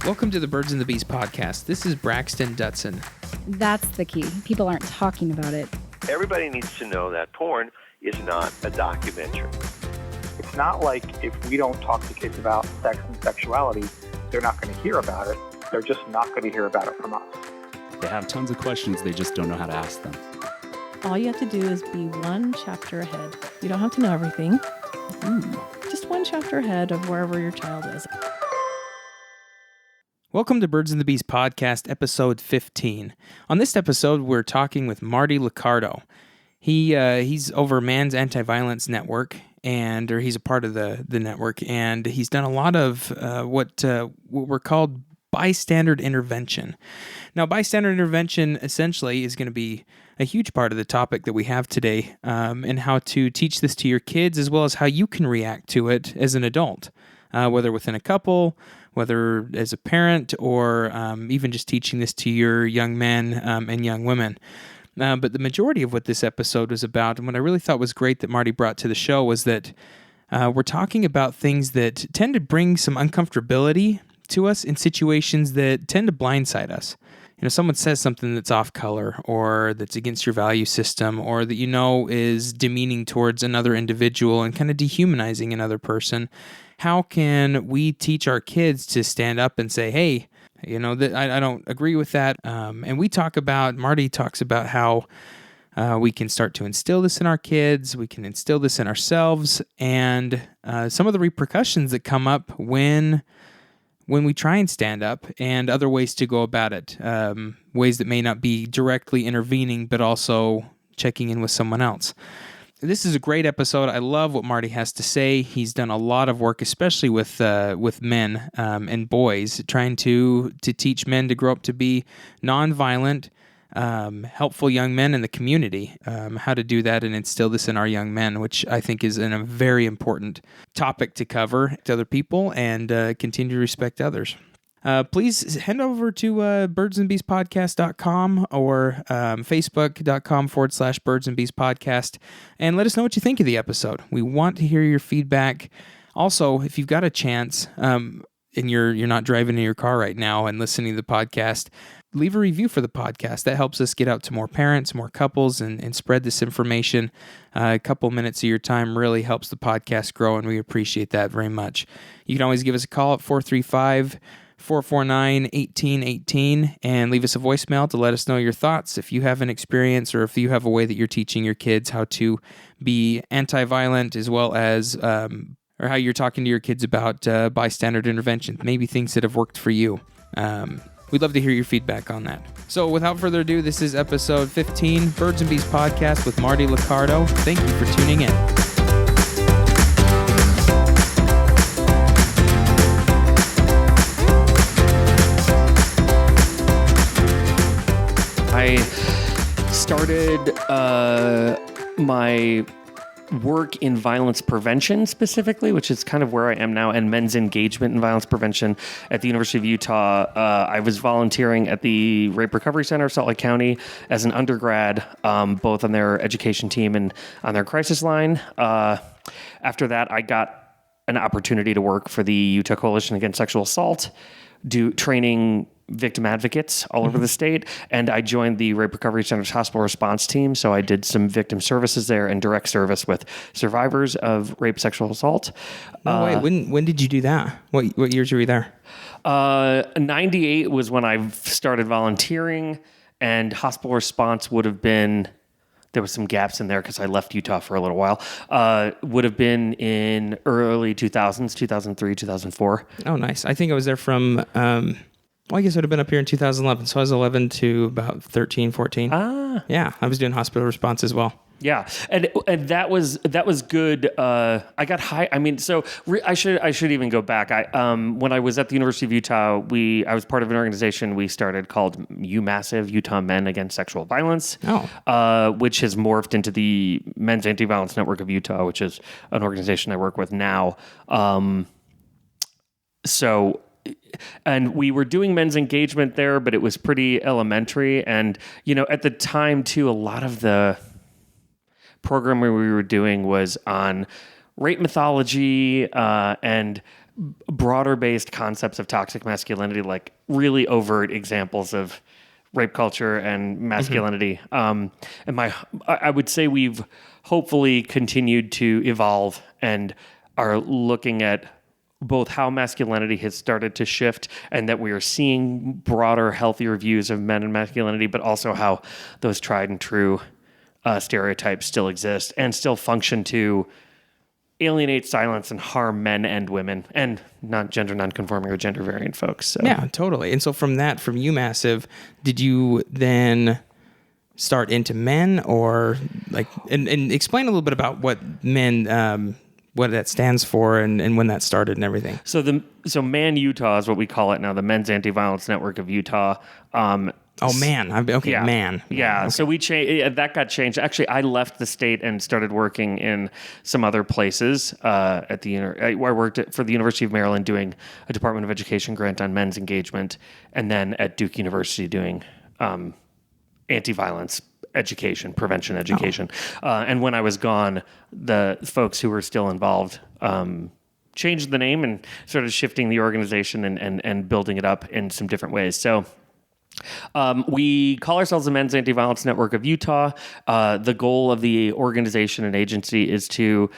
Welcome to the Birds and the Bees podcast. This is Braxton Dutson. That's the key. People aren't talking about it. Everybody needs to know that porn is not a documentary. It's not like if we don't talk to kids about sex and sexuality, they're not going to hear about it. They're just not going to hear about it from us. They have tons of questions, they just don't know how to ask them. All you have to do is be one chapter ahead. You don't have to know everything. Just one chapter ahead of wherever your child is. Welcome to Birds and the Bees podcast, episode 15. On this episode, we're talking with Marty Liccardo. He's over Man's Anti-Violence Network, or he's a part of the network, and he's done a lot of what were called bystander intervention. Now, bystander intervention essentially is going to be a huge part of the topic that we have today, and how to teach this to your kids, as well as how you can react to it as an adult, whether within a couple, whether as a parent, or even just teaching this to your young men and young women. But the majority of what this episode was about, and what I really thought was great that Marty brought to the show, was that we're talking about things that tend to bring some uncomfortability to us in situations that tend to blindside us. You know, someone says something that's off color, or that's against your value system, or that you know is demeaning towards another individual and kind of dehumanizing another person. How can we teach our kids to stand up and say, hey, you know, that I don't agree with that. And Marty talks about how we can start to instill this in our kids, we can instill this in ourselves, and some of the repercussions that come up when we try and stand up, and other ways to go about it, ways that may not be directly intervening, but also checking in with someone else. This is a great episode. I love what Marty has to say. He's done a lot of work, especially with men and boys, trying to teach men to grow up to be nonviolent, helpful young men in the community, how to do that and instill this in our young men, which I think is a very important topic to cover to other people, and continue to respect others. Please head over to birdsandbeespodcast.com or facebook.com/birdsandbeespodcast and let us know what you think of the episode. We want to hear your feedback. Also, if you've got a chance and you're not driving in your car right now and listening to the podcast, leave a review for the podcast. That helps us get out to more parents, more couples, and spread this information. A couple minutes of your time really helps the podcast grow, and we appreciate that very much. You can always give us a call at 435-449-1818 and leave us a voicemail to let us know your thoughts. If you have an experience, or if you have a way that you're teaching your kids how to be anti-violent, as well as or how you're talking to your kids about bystander intervention, maybe things that have worked for you. We'd love to hear your feedback on that. So without further ado, this is episode 15, Birds and Bees podcast with Marty Liccardo. Thank you for tuning in. I started my work in violence prevention specifically, which is kind of where I am now, and men's engagement in violence prevention at the University of Utah. I was volunteering at the Rape Recovery Center of Salt Lake County as an undergrad, both on their education team and on their crisis line. After that, I got an opportunity to work for the Utah Coalition Against Sexual Assault, training victim advocates all over the state, and I joined the Rape Recovery Center's hospital response team, so I did some victim services there and direct service with survivors of rape, sexual assault. No way. When did you do that? What years were you there? 98 was when I started volunteering, and hospital response would have been, there was some gaps in there because I left Utah for a little while, would have been in early 2000s, 2003, 2004. Oh, nice. I think I was there from... I guess it would have been up here in 2011. So I was 11 to about 13, 14. Yeah, I was doing hospital response as well. Yeah, and that was good. I got high. I mean, I should even go back. When I was at the University of Utah, I was part of an organization we started called UMassive, Utah Men Against Sexual Violence, which has morphed into the Men's Anti-Violence Network of Utah, which is an organization I work with now. And we were doing men's engagement there, but it was pretty elementary. And, you know, at the time, too, a lot of the programming we were doing was on rape mythology and broader based concepts of toxic masculinity, like really overt examples of rape culture and masculinity. And I would say we've hopefully continued to evolve and are looking at both how masculinity has started to shift and that we are seeing broader, healthier views of men and masculinity, but also how those tried and true stereotypes still exist and still function to alienate, silence, and harm men and women and gender nonconforming or gender variant folks. So. Yeah, totally. And so from UMassive, did you then start into men or like, and explain a little bit about what men, what that stands for and when that started and everything. So MAN Utah is what we call it now, the Men's Anti-Violence Network of Utah. Man. Okay, yeah. man. Yeah. Okay. So we that got changed. Actually, I left the state and started working in some other places at I worked for the University of Maryland doing a Department of Education grant on men's engagement, and then at Duke University doing anti-violence education, prevention education. And when I was gone, the folks who were still involved changed the name and started shifting the organization and building it up in some different ways. So we call ourselves the Men's Anti-Violence Network of Utah. The goal of the organization and agency is to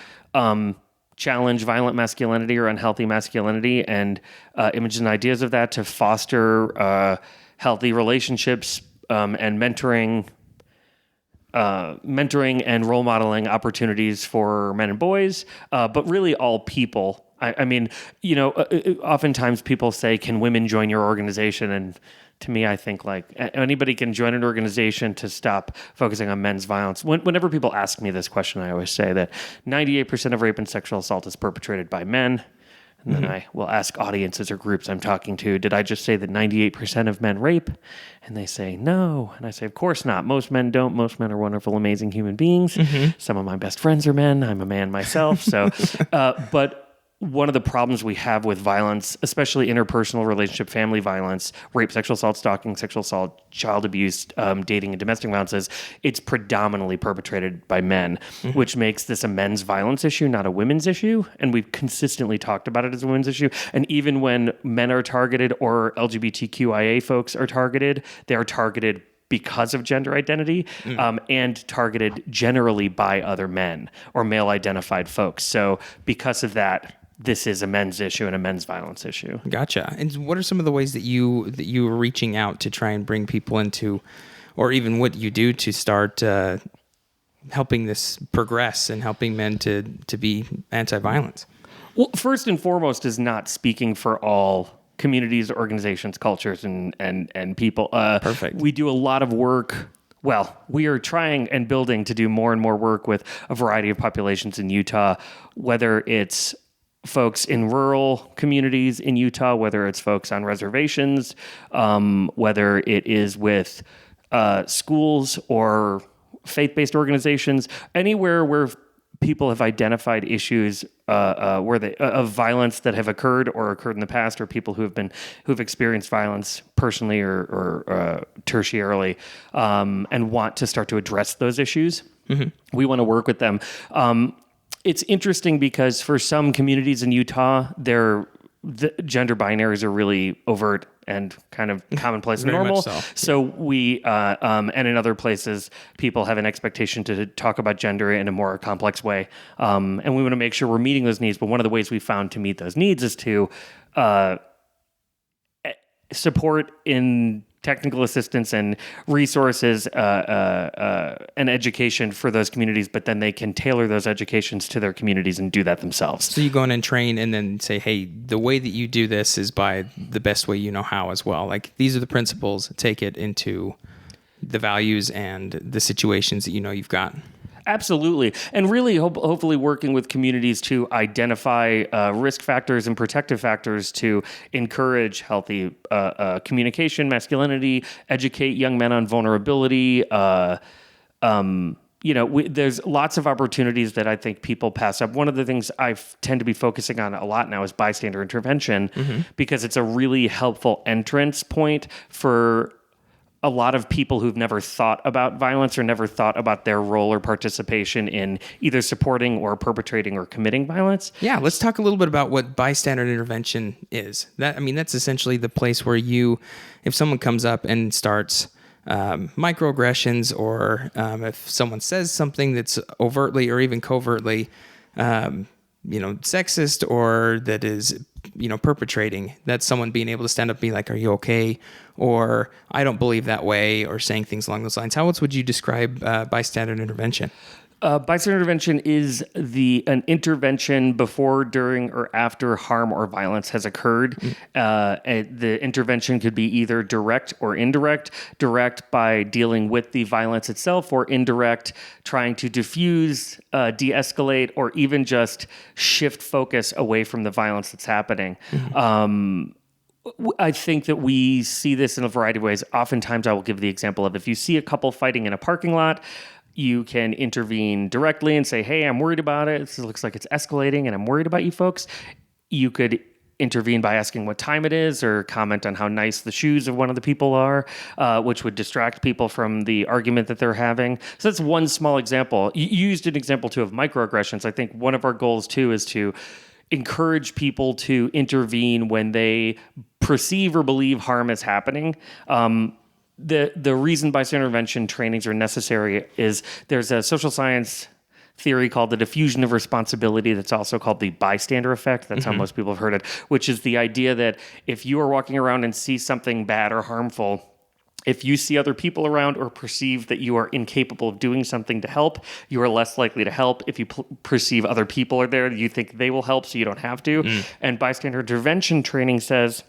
challenge violent masculinity or unhealthy masculinity and images and ideas of that, to foster healthy relationships and mentoring and role modeling opportunities for men and boys, but really all people. I mean, oftentimes people say, can women join your organization? And to me, I think like anybody can join an organization to stop focusing on men's violence. Whenever people ask me this question, I always say that 98% of rape and sexual assault is perpetrated by men. And then I will ask audiences or groups I'm talking to, did I just say that 98% of men rape? And they say, no. And I say, of course not. Most men don't. Most men are wonderful, amazing human beings. Some of my best friends are men. I'm a man myself. So, but one of the problems we have with violence, especially interpersonal relationship, family violence, rape, sexual assault, stalking, sexual assault, child abuse, dating, and domestic violence is it's predominantly perpetrated by men, which makes this a men's violence issue, not a women's issue. And we've consistently talked about it as a women's issue. And even when men are targeted or LGBTQIA folks are targeted, they are targeted because of gender identity and targeted generally by other men or male-identified folks. So because of that, this is a men's issue and a men's violence issue. Gotcha. And what are some of the ways that you are reaching out to try and bring people into, or even what you do to start helping this progress and helping men to be anti-violence? Well, first and foremost is not speaking for all communities, organizations, cultures, and people. Perfect. We do a lot of work. Well, we are trying and building to do more and more work with a variety of populations in Utah, whether it's folks in rural communities in Utah, whether it's folks on reservations, whether it is with schools or faith-based organizations, anywhere where people have identified issues of violence that have occurred in the past, or people who've experienced violence personally or tertiarily, and want to start to address those issues. We want to work with them. It's interesting because for some communities in Utah, the gender binaries are really overt and kind of commonplace and Very normal. much so. So we, and in other places, people have an expectation to talk about gender in a more complex way. And we want to make sure we're meeting those needs. But one of the ways we found to meet those needs is to support in technical assistance and resources and education for those communities, but then they can tailor those educations to their communities and do that themselves. So you go in and train and then say, hey, the way that you do this is by the best way you know how as well. Like, these are the principles, take it into the values and the situations that you know you've got. Absolutely. And really hopefully working with communities to identify risk factors and protective factors to encourage healthy communication, masculinity, educate young men on vulnerability. There's lots of opportunities that I think people pass up. One of the things I tend to be focusing on a lot now is bystander intervention, because it's a really helpful entrance point for a lot of people who've never thought about violence or never thought about their role or participation in either supporting or perpetrating or committing violence. Yeah, let's talk a little bit about what bystander intervention is. That's essentially the place where if someone comes up and starts microaggressions, or if someone says something that's overtly or even covertly, sexist, or that is, perpetrating, that's someone being able to stand up and be like, "Are you okay?" Or "I don't believe that way," or saying things along those lines. How else would you describe bystander intervention? Bystander intervention is an intervention before, during, or after harm or violence has occurred. The intervention could be either direct or indirect. Direct by dealing with the violence itself, or indirect trying to diffuse, de-escalate, or even just shift focus away from the violence that's happening. I think that we see this in a variety of ways. Oftentimes I will give the example of, if you see a couple fighting in a parking lot, you can intervene directly and say, "Hey, I'm worried about it. This looks like it's escalating and I'm worried about you folks." You could intervene by asking what time it is, or comment on how nice the shoes of one of the people are, which would distract people from the argument that they're having. So that's one small example. You used an example too of microaggressions. I think one of our goals too is to encourage people to intervene when they perceive or believe harm is happening. The reason bystander intervention trainings are necessary is there's a social science theory called the diffusion of responsibility that's also called the bystander effect. That's how most people have heard it, which is the idea that if you are walking around and see something bad or harmful, if you see other people around or perceive that you are incapable of doing something to help, you are less likely to help. If you perceive other people are there, you think they will help, so you don't have to. And bystander intervention training says,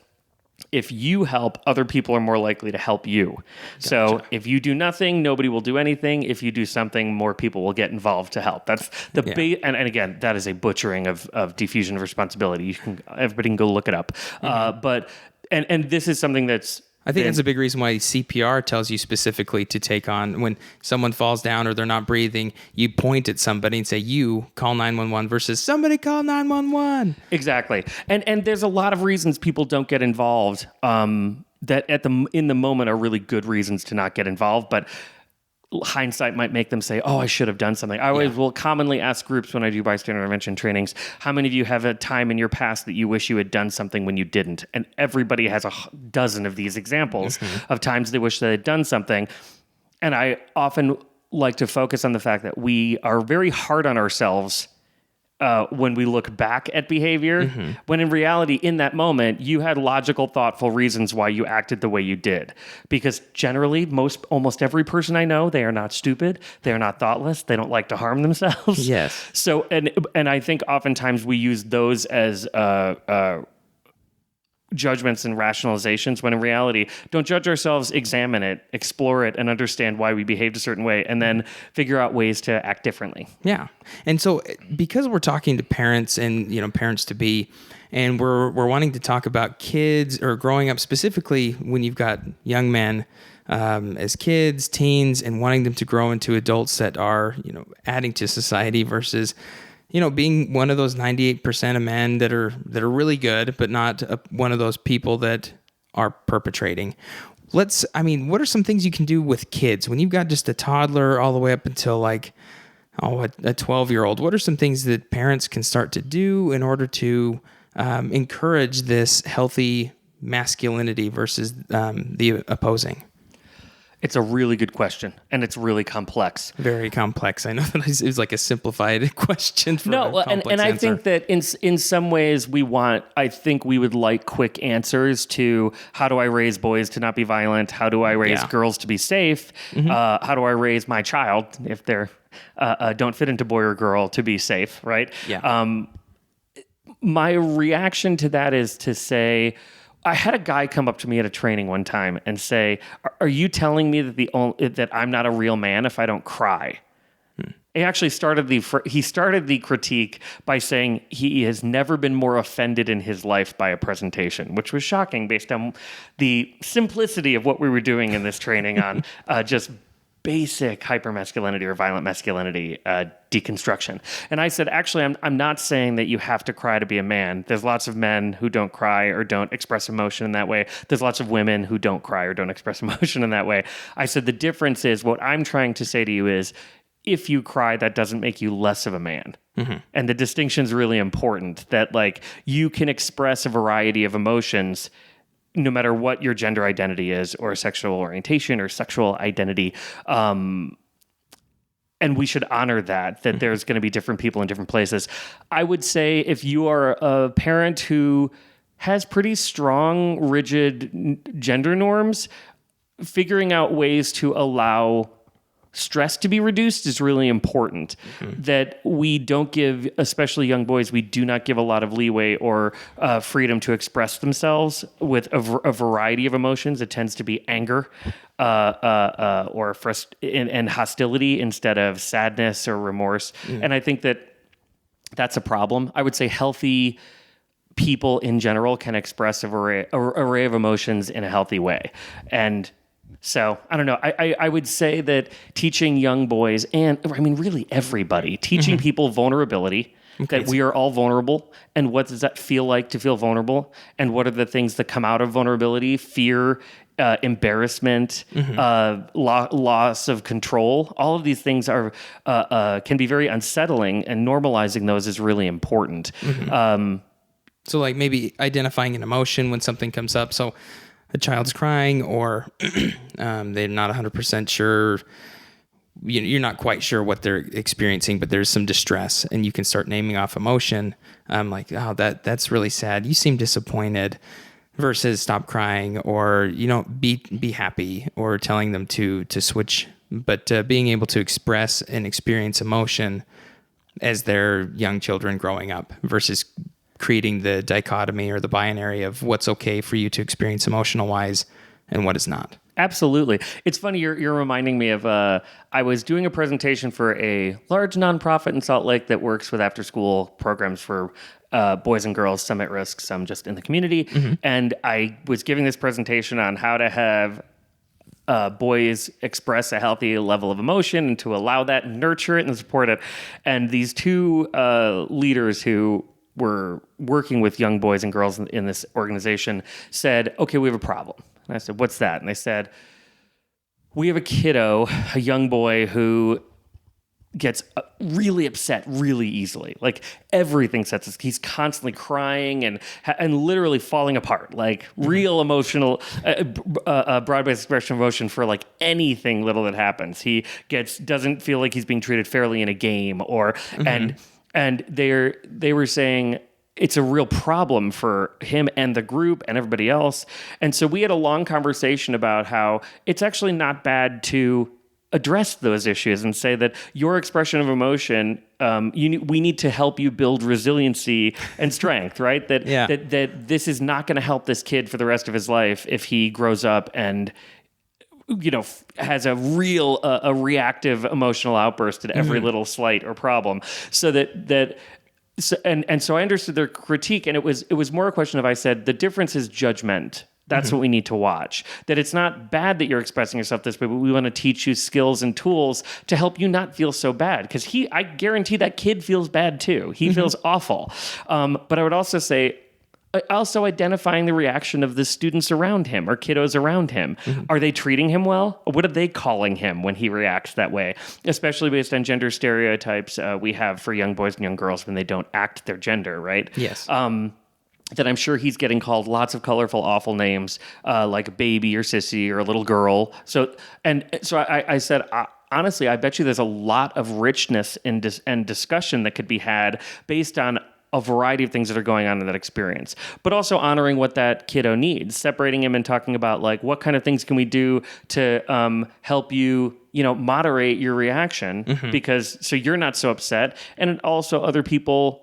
if you help, other people are more likely to help you. Gotcha. So if you do nothing, nobody will do anything. If you do something, more people will get involved to help. That's the and again, that is a butchering of diffusion of responsibility. Everybody can go look it up. But this is something that's, I think that's a big reason why CPR tells you specifically to take on, when someone falls down or they're not breathing, you point at somebody and say, "You call 911," versus "Somebody call 911." Exactly. And there's a lot of reasons people don't get involved that in the moment are really good reasons to not get involved, but hindsight might make them say, "Oh, I should have done something." I always will commonly ask groups when I do bystander intervention trainings, how many of you have a time in your past that you wish you had done something when you didn't? And everybody has a dozen of these examples of times they wish they had done something. And I often like to focus on the fact that we are very hard on ourselves when we look back at behavior, when in reality, in that moment, you had logical, thoughtful reasons why you acted the way you did. Because generally, almost every person I know, they are not stupid, they are not thoughtless, they don't like to harm themselves. Yes. So, and I think oftentimes we use those as judgments and rationalizations, when in reality, don't judge ourselves, examine it, explore it, and understand why we behaved a certain way, and then figure out ways to act differently. Yeah. And so because we're talking to parents and, parents to be, and we're wanting to talk about kids or growing up, specifically when you've got young men as kids, teens, and wanting them to grow into adults that are, adding to society versus being one of those 98% of men that are really good, but not one of those people that are perpetrating. What are some things you can do with kids when you've got just a toddler all the way up until a 12-year-old? What are some things that parents can start to do in order to encourage this healthy masculinity versus the opposing? It's a really good question, and it's really complex. Very complex. I know that it was like a simplified question for a complex and I answer. think that in some ways we would like quick answers to, how do I raise boys to not be violent? How do I raise girls to be safe? How do I raise my child, if they're don't fit into boy or girl, to be safe, right? Yeah. My reaction to that is to say, I had a guy come up to me at a training one time and say, "Are you telling me that I'm not a real man if I don't cry?" He actually started the critique by saying he has never been more offended in his life by a presentation, which was shocking based on the simplicity of what we were doing in this training on just basic hypermasculinity or violent masculinity deconstruction. And I said, actually, I'm not saying that you have to cry to be a man. There's lots of men who don't cry or don't express emotion in that way. There's lots of women who don't cry or don't express emotion in that way. I said, the difference is, what I'm trying to say to you is, if you cry, that doesn't make you less of a man. Mm-hmm. And the distinction is really important, that like you can express a variety of emotions no matter what your gender identity is, or sexual orientation or sexual identity. And we should honor that there's going to be different people in different places. I would say if you are a parent who has pretty strong, rigid gender norms, figuring out ways to allow stress to be reduced is really important. Mm-hmm. That we don't give, especially young boys, we do not give a lot of leeway or freedom to express themselves with a variety of emotions. It tends to be anger or and hostility instead of sadness or remorse. Mm-hmm. And I think that's a problem. I would say healthy people in general can express a array of emotions in a healthy way. And so, I don't know. I would say that teaching young boys, and I mean really everybody, teaching people vulnerability, that we are all vulnerable, and what does that feel like to feel vulnerable, and what are the things that come out of vulnerability, fear, embarrassment, loss of control. All of these things are can be very unsettling, and normalizing those is really important. Mm-hmm. So like maybe identifying an emotion when something comes up. So a child's crying, or they're not 100% sure, you're not quite sure what they're experiencing, but there's some distress, and you can start naming off emotion. Like, oh, that's really sad. You seem disappointed, versus stop crying, or, be happy, or telling them to switch. But being able to express and experience emotion as they're young children growing up, versus creating the dichotomy or the binary of what's okay for you to experience emotional wise and what is not. Absolutely. It's funny, you're reminding me of, I was doing a presentation for a large nonprofit in Salt Lake that works with after school programs for boys and girls, some at risk, some just in the community. Mm-hmm. And I was giving this presentation on how to have boys express a healthy level of emotion, and to allow that and nurture it and support it. And these two leaders who were working with young boys and girls in this organization said, okay, we have a problem. And I said, what's that? And they said, we have a young boy who gets really upset really easily. Like everything sets us. He's constantly crying and literally falling apart, like real emotional, broad-based expression of emotion for like anything little that happens. He doesn't feel like he's being treated fairly in a game, or, and they were saying it's a real problem for him and the group and everybody else. And so we had a long conversation about how it's actually not bad to address those issues and say that your expression of emotion, we need to help you build resiliency and strength, right? That this is not going to help this kid for the rest of his life if he grows up and has a real a reactive emotional outburst at every little slight or problem. So so I understood their critique, and it was more a question of, I said, the difference is judgment. That's what we need to watch. That it's not bad that you're expressing yourself this way, but we want to teach you skills and tools to help you not feel so bad. Because I guarantee that kid feels bad too. He feels awful. But I would also say, also identifying the reaction of the students around him or kiddos around him. Are they treating him well? What are they calling him when he reacts that way? Especially based on gender stereotypes we have for young boys and young girls when they don't act their gender, right? Yes. That I'm sure he's getting called lots of colorful, awful names, like a baby or sissy or a little girl. So I said, honestly, I bet you there's a lot of richness and discussion that could be had based on a variety of things that are going on in that experience, but also honoring what that kiddo needs, separating him and talking about like, what kind of things can we do to help you, moderate your reaction, because so you're not so upset, and also other people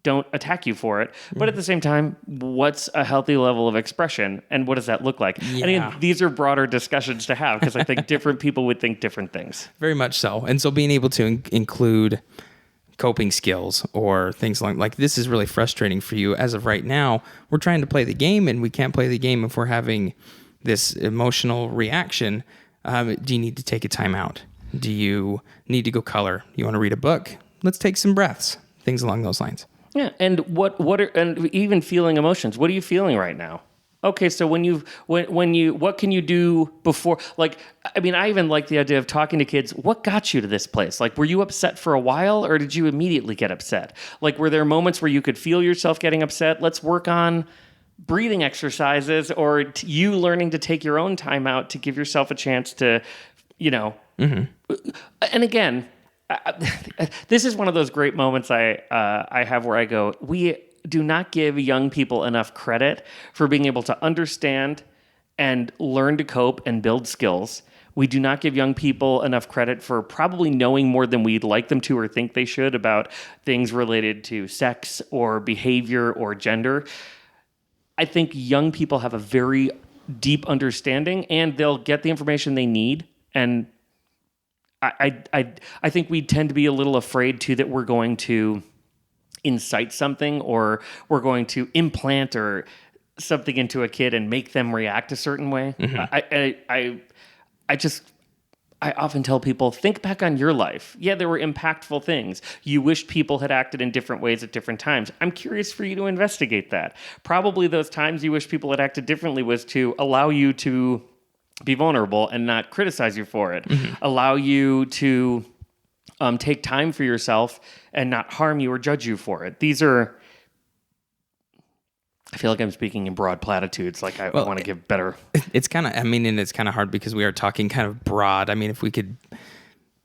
don't attack you for it. But at the same time, what's a healthy level of expression, and what does that look like? Yeah. And again, these are broader discussions to have, because I think different people would think different things. Very much so. And so being able to include coping skills or things like this is really frustrating for you as of right now. We're trying to play the game, and we can't play the game if we're having this emotional reaction. Do you need to take a time out? Do you need to go color? You want to read a book? Let's take some breaths. Things along those lines. Yeah, and and even feeling emotions. What are you feeling right now? Okay, so what can you do before? Like, I mean, I even like the idea of talking to kids. What got you to this place? Like, were you upset for a while, or did you immediately get upset? Like, were there moments where you could feel yourself getting upset? Let's work on breathing exercises, or you learning to take your own time out to give yourself a chance to, And again, this is one of those great moments I have where I go, we do not give young people enough credit for being able to understand and learn to cope and build skills. We do not give young people enough credit for probably knowing more than we'd like them to or think they should about things related to sex or behavior or gender. I think young people have a very deep understanding, and they'll get the information they need. And I think we tend to be a little afraid too that we're going to incite something, or we're going to implant or something into a kid and make them react a certain way. I often tell people, think back on your life. Yeah, there were impactful things. You wished people had acted in different ways at different times. I'm curious for you to investigate that. Probably those times you wish people had acted differently was to allow you to be vulnerable and not criticize you for it. Allow you to take time for yourself and not harm you or judge you for it. These are, I feel like I'm speaking in broad platitudes. Like I want to give better. It's kind of, and it's kind of hard because we are talking kind of broad. I mean, if we could,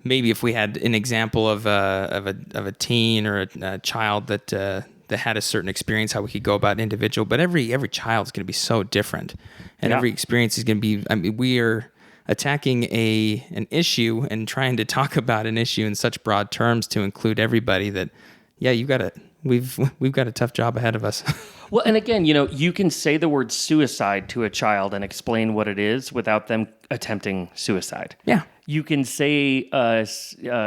maybe if we had an example of a teen or a child that had a certain experience, how we could go about individual. But every child is going to be so different, and every experience is going to be. I mean, we are attacking an issue and trying to talk about an issue in such broad terms to include everybody that, we've got a tough job ahead of us. Well, and again, you can say the word suicide to a child and explain what it is without them attempting suicide. Yeah. You can say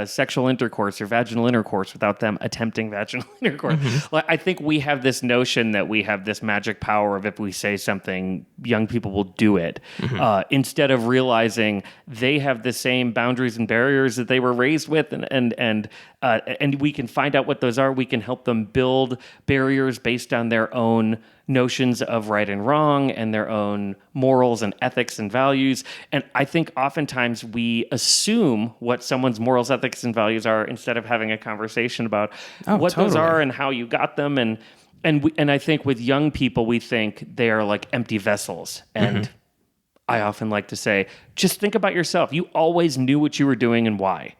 sexual intercourse or vaginal intercourse without them attempting vaginal intercourse. Like, I think we have this notion that we have this magic power of if we say something, young people will do it, instead of realizing they have the same boundaries and barriers that they were raised with, and we can find out what those are. We can help them build barriers based on their own notions of right and wrong and their own morals and ethics and values. And I think oftentimes we assume what someone's morals, ethics, and values are instead of having a conversation about what those are and how you got them. And I think with young people, we think they are like empty vessels. And I often like to say, just think about yourself. You always knew what you were doing and why.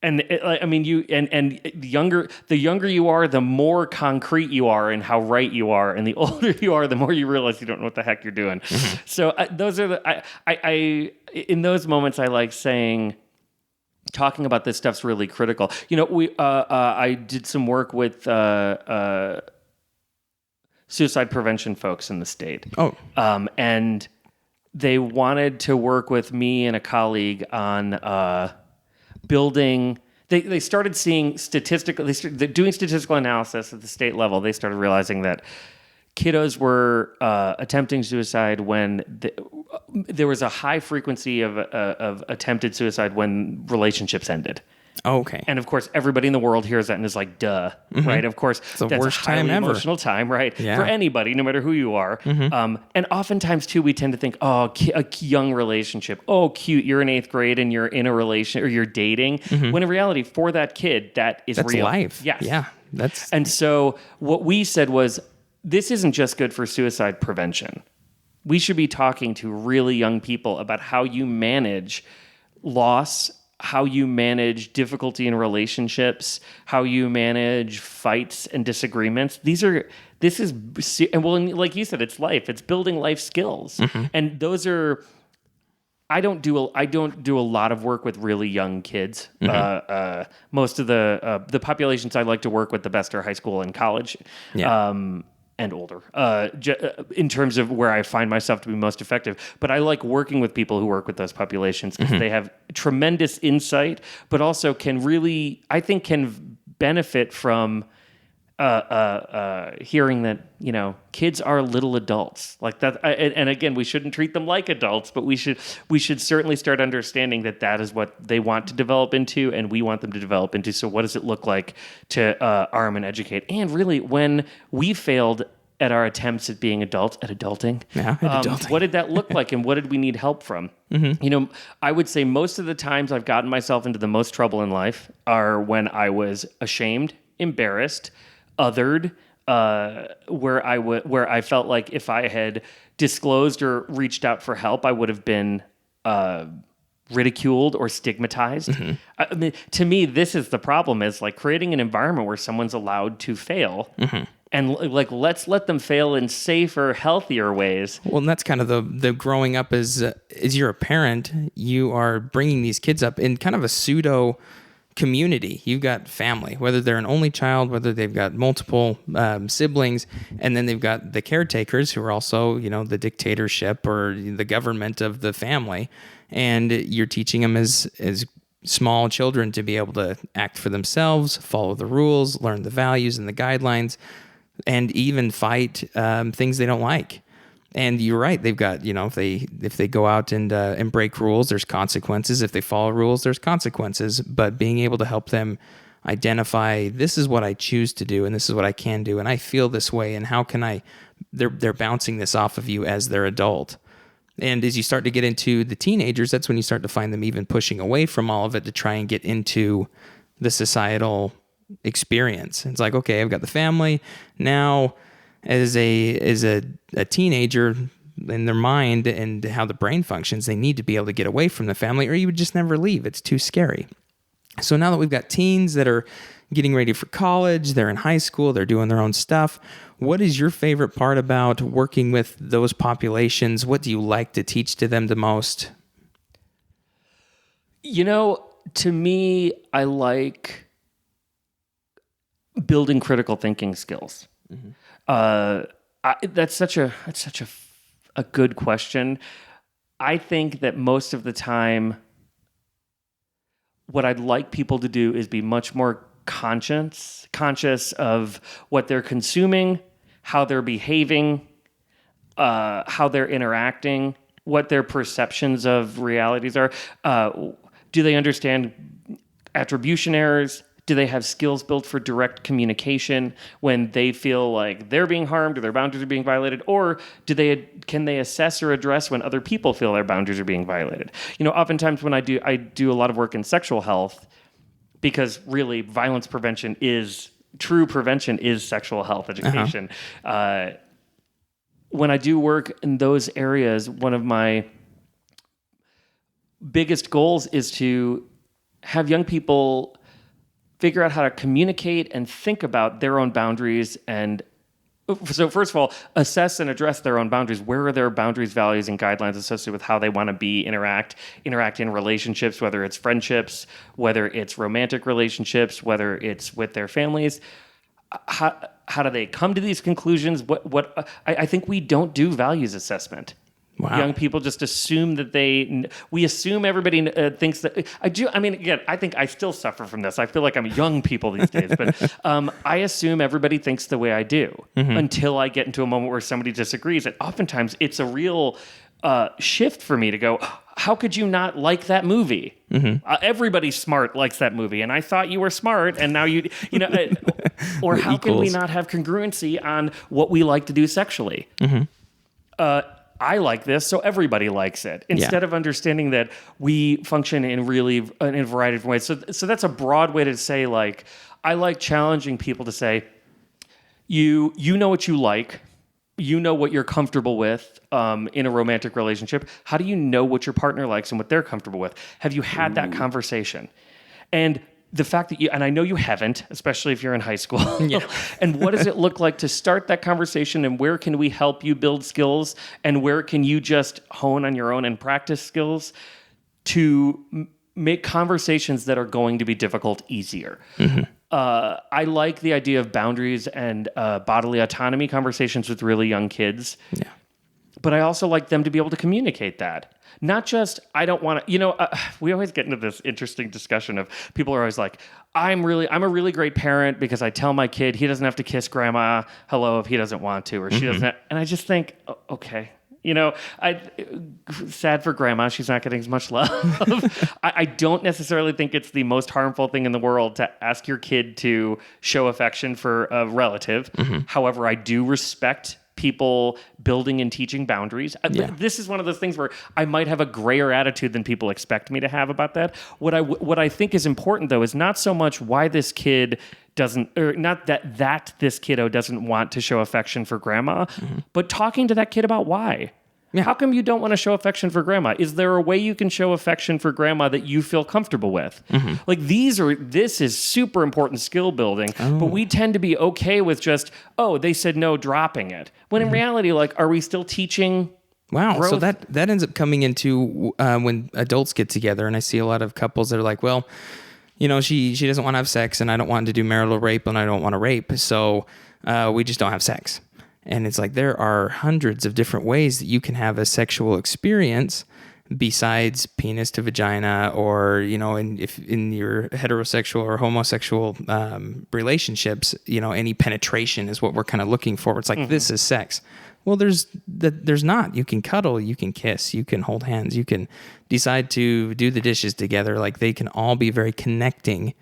And the younger you are, the more concrete you are and how right you are, and the older you are, the more you realize you don't know what the heck you're doing. So those are in those moments I like saying, talking about this stuff's really critical. I did some work with suicide prevention folks in the state. And they wanted to work with me and a colleague on building. They started seeing doing statistical analysis at the state level. They started realizing that kiddos were attempting suicide when there was a high frequency of attempted suicide when relationships ended. Okay. And of course, everybody in the world hears that and is like, duh, right? Of course, it's the that's worst a highly time ever. Emotional time, right? Yeah. For anybody, no matter who you are. And oftentimes, too, we tend to think, a young relationship. Oh, cute, you're in 8th grade and you're in a relation or you're dating. When in reality, for that kid, that's real. Life. Yes. Yeah. And so what we said was, this isn't just good for suicide prevention. We should be talking to really young people about how you manage loss, how you manage difficulty in relationships, how you manage fights and disagreements. And like you said, it's life. It's building life skills. And those are, I don't do a lot of work with really young kids. Most of the populations I like to work with the best are high school and college. And older, in terms of where I find myself to be most effective. But I like working with people who work with those populations because they have tremendous insight, but also can benefit from hearing that, kids are little adults like that. And again, we shouldn't treat them like adults, but we should certainly start understanding that is what they want to develop into, and we want them to develop into. So what does it look like to arm and educate? And really, when we failed at our attempts at being adulting, what did that look like, and what did we need help from? Mm-hmm. I would say most of the times I've gotten myself into the most trouble in life are when I was ashamed, embarrassed, othered, where I felt like if I had disclosed or reached out for help, I would have been ridiculed or stigmatized. Mm-hmm. I mean, to me, this is the problem: is like creating an environment where someone's allowed to fail. Mm-hmm. And like, let's let them fail in safer, healthier ways. Well, and that's kind of the growing up as you're a parent, you are bringing these kids up in kind of a pseudo community. You've got family, whether they're an only child, whether they've got multiple siblings, and then they've got the caretakers who are also, the dictatorship or the government of the family. And you're teaching them as small children to be able to act for themselves, follow the rules, learn the values and the guidelines, and even fight things they don't like. And you're right; they've got if they go out and break rules, there's consequences. If they follow rules, there's consequences. But being able to help them identify, this is what I choose to do, and this is what I can do, and I feel this way, and how can I? They're bouncing this off of you as their adult. And as you start to get into the teenagers, that's when you start to find them even pushing away from all of it to try and get into the societal experience. It's like, okay, I've got the family now. As a teenager, in their mind and how the brain functions, they need to be able to get away from the family, or you would just never leave. It's too scary. So now that we've got teens that are getting ready for college, they're in high school, they're doing their own stuff. What is your favorite part about working with those populations? What do you like to teach to them the most? To me, I like building critical thinking skills. Mm-hmm. That's such a good question. I think that most of the time, what I'd like people to do is be much more conscious of what they're consuming, how they're behaving, how they're interacting, what their perceptions of realities are. Do they understand attribution errors? Do they have skills built for direct communication when they feel like they're being harmed or their boundaries are being violated? Or can they assess or address when other people feel their boundaries are being violated? Oftentimes when I do a lot of work in sexual health, because really true prevention is sexual health education. Uh-huh. When I do work in those areas, one of my biggest goals is to have young people figure out how to communicate and think about their own boundaries. And so first of all, assess and address their own boundaries. Where are their boundaries, values, and guidelines associated with how they want to interact in relationships, whether it's friendships, whether it's romantic relationships, whether it's with their families. How do they come to these conclusions? I think we don't do values assessment. Wow. Young people just assume that we assume everybody thinks that I do. I mean, again, I think I still suffer from this. I feel like I'm young people these days, but I assume everybody thinks the way I do until I get into a moment where somebody disagrees. And oftentimes it's a real shift for me to go, how could you not like that movie? Mm-hmm. Everybody smart likes that movie, and I thought you were smart, and now you know, or how can we not have congruency on what we like to do sexually? Mm-hmm. I like this, so everybody likes it. Instead of understanding that we function in a variety of different ways. So that's a broad way to say, like, I like challenging people to say, you know what you like, you know what you're comfortable with in a romantic relationship. How do you know what your partner likes and what they're comfortable with? Have you had that conversation? And the fact that and I know you haven't, especially if you're in high school. Yeah. And what does it look like to start that conversation, and where can we help you build skills, and where can you just hone on your own and practice skills to make conversations that are going to be difficult easier? Mm-hmm. I like the idea of boundaries and bodily autonomy conversations with really young kids. Yeah. but I also like them to be able to communicate that. Not just, I don't want to, we always get into this interesting discussion of people are always like, I'm a really great parent because I tell my kid he doesn't have to kiss grandma hello if he doesn't want to, or she doesn't have, and I just think, okay. Sad for grandma. She's not getting as much love. I don't necessarily think it's the most harmful thing in the world to ask your kid to show affection for a relative. However, I do respect people building and teaching boundaries. This is one of those things where I might have a grayer attitude than people expect me to have about that. What I think is important, though, is not so much why this kid doesn't, or not that this kiddo doesn't want to show affection for grandma, but talking to that kid about why. Yeah. How come you don't want to show affection for grandma? Is there a way you can show affection for grandma that you feel comfortable with? Like this is super important skill building, but we tend to be okay with just, they said no, dropping it. When in reality, like, are we still teaching? Wow. growth? So that ends up coming into when adults get together, and I see a lot of couples that are like, well, she doesn't want to have sex, and I don't want to do marital rape, and I don't want to rape, so we just don't have sex. And it's like there are hundreds of different ways that you can have a sexual experience besides penis to vagina, or if in your heterosexual or homosexual relationships, any penetration is what we're kind of looking for. It's like this is sex. Well, there's not. You can cuddle, you can kiss, you can hold hands, you can decide to do the dishes together. Like they can all be very connecting.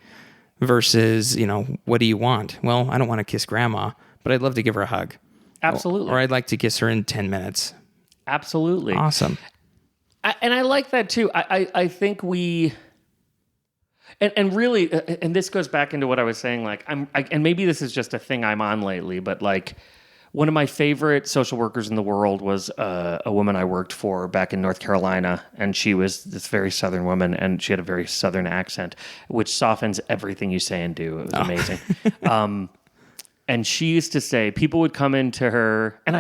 Versus, what do you want? Well, I don't want to kiss grandma, but I'd love to give her a hug. Absolutely. Or I'd like to kiss her in 10 minutes. Absolutely. Awesome. And I like that too. I think we, and really, and this goes back into what I was saying, like and maybe this is just a thing I'm on lately, but like one of my favorite social workers in the world was a woman I worked for back in North Carolina. And she was this very Southern woman, and she had a very Southern accent, which softens everything you say and do. It was amazing. And she used to say, people would come into her, and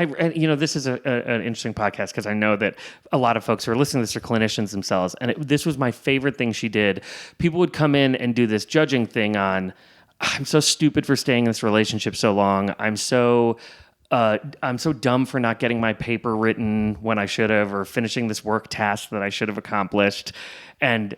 this is an interesting podcast because I know that a lot of folks who are listening to this are clinicians themselves. And this was my favorite thing she did. People would come in and do this judging thing on, I'm so stupid for staying in this relationship so long. I'm so dumb for not getting my paper written when I should have, or finishing this work task that I should have accomplished. And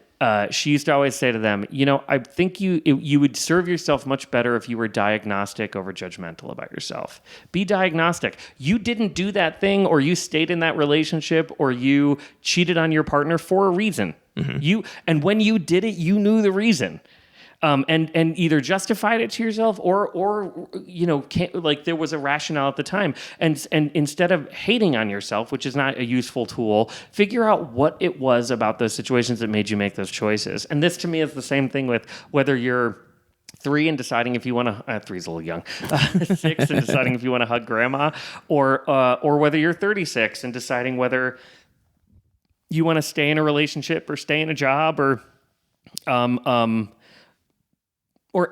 she used to always say to them, I think you would serve yourself much better if you were diagnostic over judgmental about yourself. Be diagnostic. You didn't do that thing, or you stayed in that relationship, or you cheated on your partner for a reason. And when you did it, you knew the reason. And either justified it to yourself or there was a rationale at the time. And instead of hating on yourself, which is not a useful tool, figure out what it was about those situations that made you make those choices. And this to me is the same thing with whether you're 3 and deciding if you want to, 3's a little young, 6 and deciding if you want to hug grandma, or whether you're 36 and deciding whether you want to stay in a relationship or stay in a job, or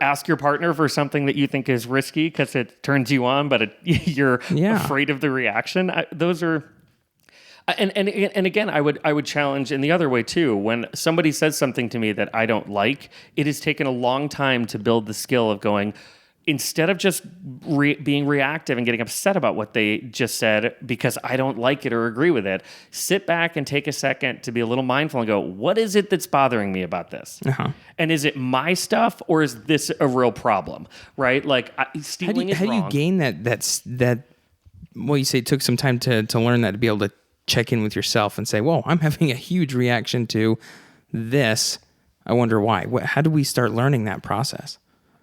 ask your partner for something that you think is risky because it turns you on, but you're afraid of the reaction. Those are, and again, I would challenge in the other way too. When somebody says something to me that I don't like, it has taken a long time to build the skill of going, instead of just being reactive and getting upset about what they just said because I don't like it or agree with it, sit back and take a second to be a little mindful and go, what is it that's bothering me about this? And is it my stuff, or is this a real problem? Right? Like stealing is wrong. How do you gain that? Well, you say it took some time to learn that, to be able to check in with yourself and say, whoa, I'm having a huge reaction to this. I wonder why. How do we start learning that process?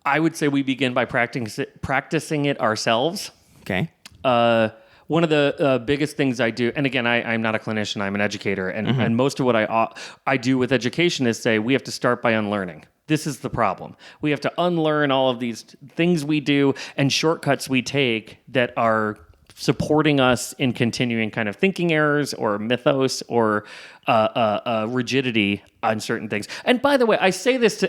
I would say we begin by practicing it ourselves. Okay. One of the biggest things I do, and again, I'm not a clinician, I'm an educator, and most of what I do with education is say we have to start by unlearning. This is the problem. We have to unlearn all of these things we do and shortcuts we take that are supporting us in continuing kind of thinking errors or mythos or rigidity on certain things. And by the way, I say this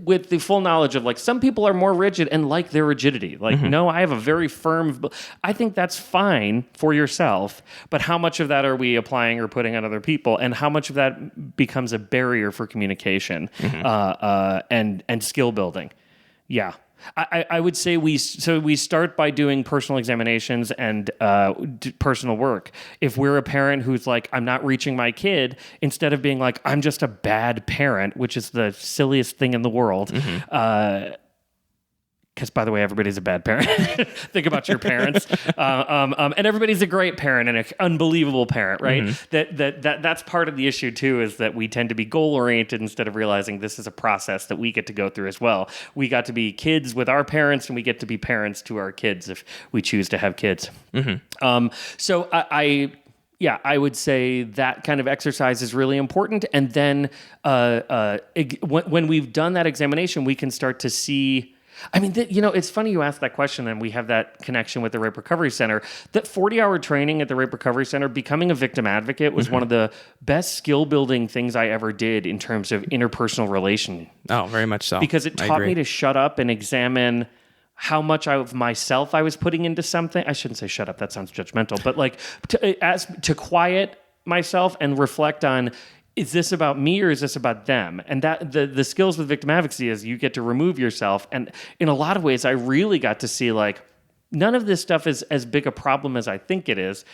with the full knowledge of, like, some people are more rigid and like their rigidity. Like, no, I have a very firm, I think that's fine for yourself, but how much of that are we applying or putting on other people, and how much of that becomes a barrier for communication and skill building? Yeah. I would say we start by doing personal examinations and personal work. If we're a parent who's like, I'm not reaching my kid, instead of being like, I'm just a bad parent, which is the silliest thing in the world. Because, by the way, everybody's a bad parent. Think about your parents. And everybody's a great parent and an unbelievable parent, right? That's part of the issue, too, is that we tend to be goal-oriented instead of realizing this is a process that we get to go through as well. We got to be kids with our parents, and we get to be parents to our kids if we choose to have kids. So I would say that kind of exercise is really important. And then when we've done that examination, we can start to see... I mean, it's funny you asked that question, and we have that connection with the Rape Recovery Center. That 40-hour training at the Rape Recovery Center, becoming a victim advocate, was one of the best skill-building things I ever did in terms of interpersonal relation. Oh, very much so. Because it taught me to shut up and examine how much of myself I was putting into something. I shouldn't say shut up. That sounds judgmental. But like to quiet myself and reflect on, is this about me or is this about them? And that the skills with victim advocacy is you get to remove yourself. And in a lot of ways, I really got to see like, none of this stuff is as big a problem as I think it is.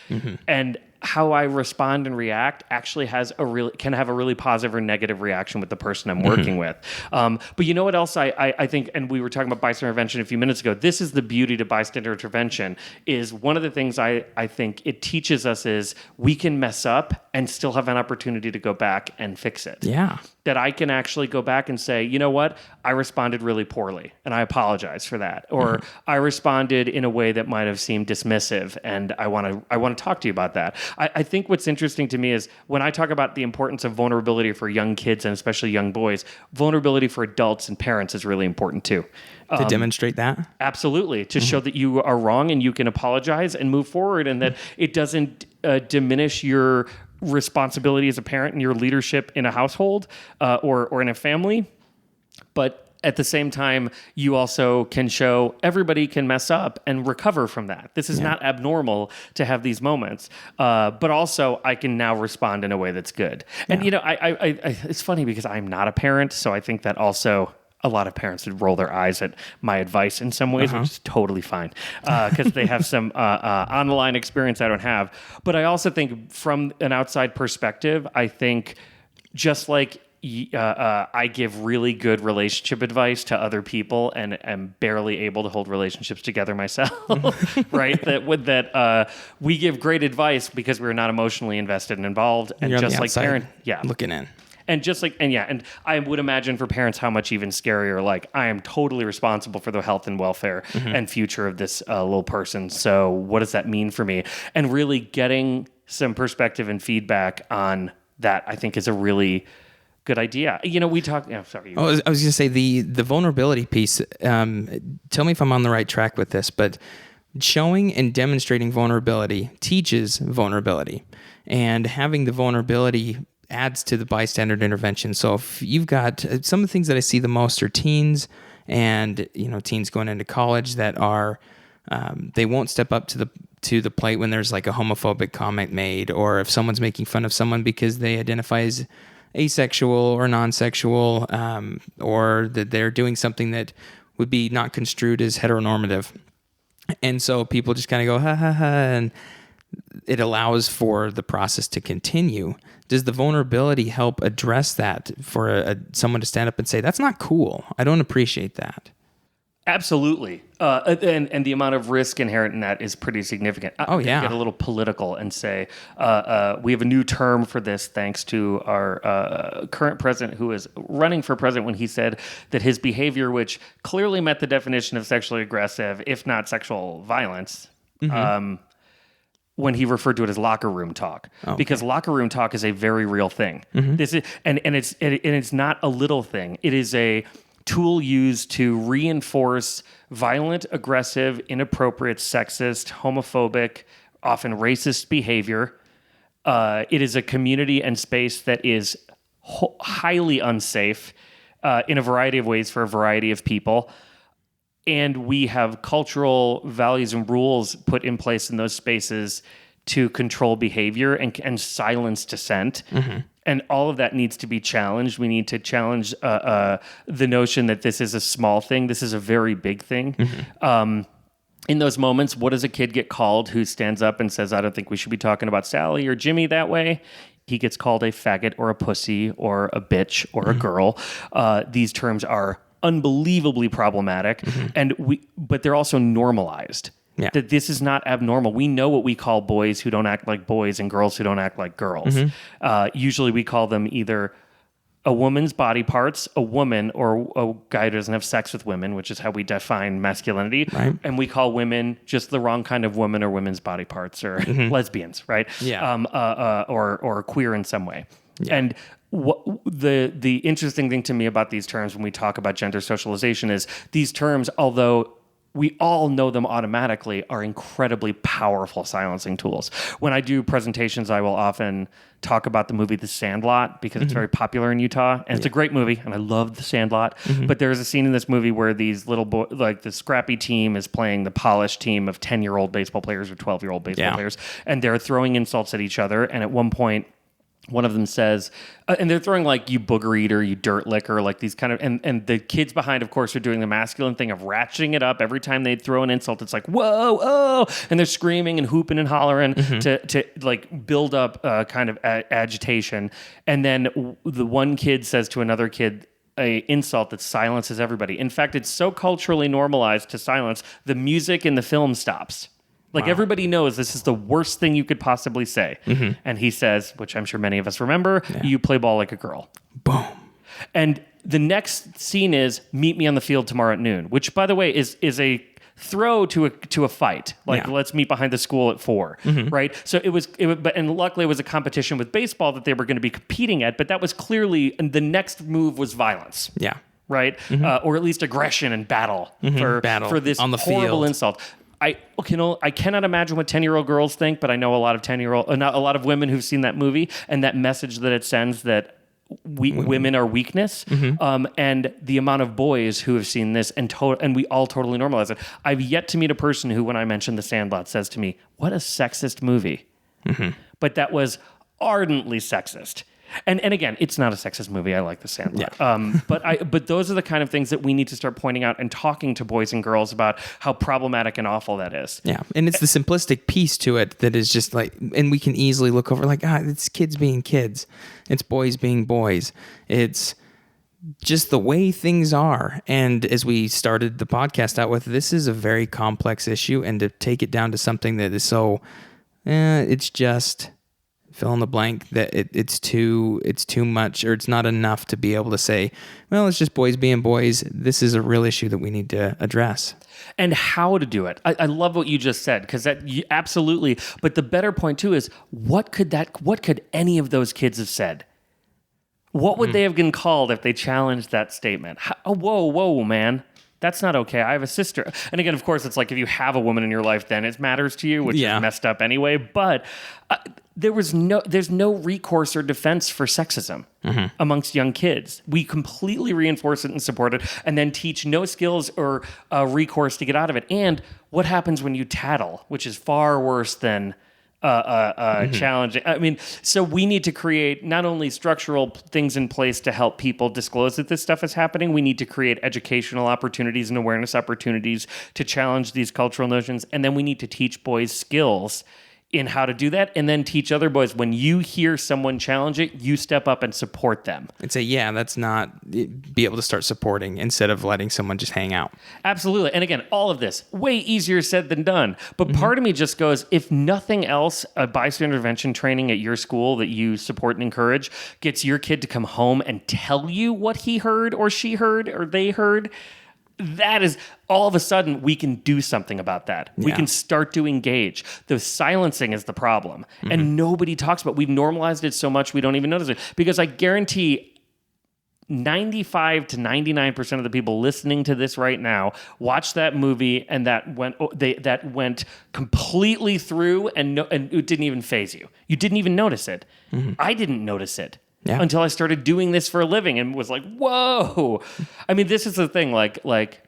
And how I respond and react actually can have a really positive or negative reaction with the person I'm working with. But you know what else I think, and we were talking about bystander intervention a few minutes ago, this is the beauty to bystander intervention, is one of the things I think it teaches us is we can mess up and still have an opportunity to go back and fix it. Yeah. That I can actually go back and say, you know what, I responded really poorly and I apologize for that. Or I responded in a way that might have seemed dismissive and I want to talk to you about that. I think what's interesting to me is when I talk about the importance of vulnerability for young kids and especially young boys, vulnerability for adults and parents is really important too. To demonstrate that? Absolutely. To show that you are wrong and you can apologize and move forward, and that it doesn't diminish your responsibility as a parent and your leadership in a household or in a family. But at the same time, you also can show everybody can mess up and recover from that. This is not abnormal to have these moments, but also I can now respond in a way that's good. And it's funny because I'm not a parent, so I think that also a lot of parents would roll their eyes at my advice in some ways, which is totally fine because they have some on-the-line experience I don't have. But I also think from an outside perspective, I think just like I give really good relationship advice to other people and am barely able to hold relationships together myself, right? That we give great advice because we're not emotionally invested and involved. And you're just like parent, looking in. And just like, and I would imagine for parents how much even scarier, like I am totally responsible for the health and welfare and future of this little person. So what does that mean for me? And really getting some perspective and feedback on that, I think, is a really good idea. We talk. Sorry. I was going to say the vulnerability piece. Tell me if I'm on the right track with this, but showing and demonstrating vulnerability teaches vulnerability, and having the vulnerability adds to the bystander intervention. So if you've got some of the things that I see the most are teens, and teens going into college that are they won't step up to the plate when there's like a homophobic comment made, or if someone's making fun of someone because they identify as asexual or non-sexual, or that they're doing something that would be not construed as heteronormative. And so people just kind of go, ha, ha, ha, and it allows for the process to continue. Does the vulnerability help address that for someone to stand up and say, that's not cool, I don't appreciate that? Absolutely. And the amount of risk inherent in that is pretty significant. Oh, yeah. Get a little political and say, we have a new term for this thanks to our current president who is running for president, when he said that his behavior, which clearly met the definition of sexually aggressive, if not sexual violence, when he referred to it as locker room talk, because locker room talk is a very real thing. This is, and it's not a little thing. It is a tool used to reinforce violent, aggressive, inappropriate, sexist, homophobic, often racist behavior. It is a community and space that is highly unsafe in a variety of ways for a variety of people. And we have cultural values and rules put in place in those spaces to control behavior and silence dissent. And all of that needs to be challenged. We need to challenge the notion that this is a small thing. This is a very big thing. In those moments, what does a kid get called who stands up and says, I don't think we should be talking about Sally or Jimmy that way? He gets called a faggot or a pussy or a bitch or a girl. These terms are unbelievably problematic, but they're also normalized. Yeah. That this is not abnormal. We know what we call boys who don't act like boys and girls who don't act like girls. Usually we call them either a woman's body parts, a woman, or a guy who doesn't have sex with women, which is how we define masculinity. Right. And we call women just the wrong kind of woman or women's body parts, or lesbians, right? Yeah. Or queer in some way. Yeah. And the interesting thing to me about these terms when we talk about gender socialization is these terms, although we all know them automatically, are incredibly powerful silencing tools. When I do presentations, I will often talk about the movie The Sandlot because it's very popular in Utah, and it's a great movie, and I love The Sandlot. But there's a scene in this movie where these little boys, like the scrappy team is playing the polished team of 10-year-old baseball players or 12-year-old baseball players, and they're throwing insults at each other, and at one point, one of them says, and they're throwing like, you booger eater, you dirt licker, like these kind of, and the kids behind, of course, are doing the masculine thing of ratcheting it up. Every time they throw an insult, it's like, whoa, oh, and they're screaming and hooping and hollering to like build up kind of agitation. And then the one kid says to another kid, a insult that silences everybody. In fact, it's so culturally normalized to silence, the music in the film stops. Like everybody knows this is the worst thing you could possibly say. And he says, which I'm sure many of us remember, you play ball like a girl. Boom. And the next scene is meet me on the field tomorrow at noon, which by the way is a throw to a fight. Like let's meet behind the school at 4, right? So and luckily it was a competition with baseball that they were going to be competing at, but that was clearly, and the next move was violence. Yeah. Right? Or at least aggression and battle for this on the horrible field. Insult. I cannot imagine what 10-year-old girls think, but I know a lot of women who've seen that movie and that message that it sends that women are weakness, and the amount of boys who have seen this and we all totally normalize it. I've yet to meet a person who, when I mentioned The Sandlot, says to me, "What a sexist movie," but that was ardently sexist. And again, it's not a sexist movie. I like The Sandlot. Yeah. But those are the kind of things that we need to start pointing out and talking to boys and girls about how problematic and awful that is. Yeah. And it's the simplistic piece to it that is just like, and we can easily look over like, it's kids being kids. It's boys being boys. It's just the way things are. And as we started the podcast out with, this is a very complex issue, and to take it down to something that is so, it's just fill in the blank, that it's too much, or it's not enough to be able to say, well, it's just boys being boys. This is a real issue that we need to address. And how to do it. I love what you just said, because absolutely. But the better point too is, what could any of those kids have said? What would they have been called if they challenged that statement? Whoa, man. That's not okay. I have a sister. And again, of course, it's like if you have a woman in your life, then it matters to you, which is messed up anyway. But there's no recourse or defense for sexism amongst young kids. We completely reinforce it and support it, and then teach no skills or recourse to get out of it. And what happens when you tattle, which is far worse than challenging. I mean, so we need to create not only structural things in place to help people disclose that this stuff is happening, we need to create educational opportunities and awareness opportunities to challenge these cultural notions. And then we need to teach boys skills in how to do that, and then teach other boys, when you hear someone challenge it, you step up and support them. And say, that's not, be able to start supporting instead of letting someone just hang out. Absolutely. And again, all of this, way easier said than done. But part of me just goes, if nothing else, a bystander intervention training at your school that you support and encourage gets your kid to come home and tell you what he heard or she heard or they heard, that is, all of a sudden, we can do something about that. Yeah. We can start to engage. The silencing is the problem. And nobody talks about it. We've normalized it so much we don't even notice it. Because I guarantee 95 to 99% of the people listening to this right now watched that movie, and that went completely through, and it didn't even faze you. You didn't even notice it. I didn't notice it. Yeah. Until I started doing this for a living and was like, whoa. I mean, this is the thing, like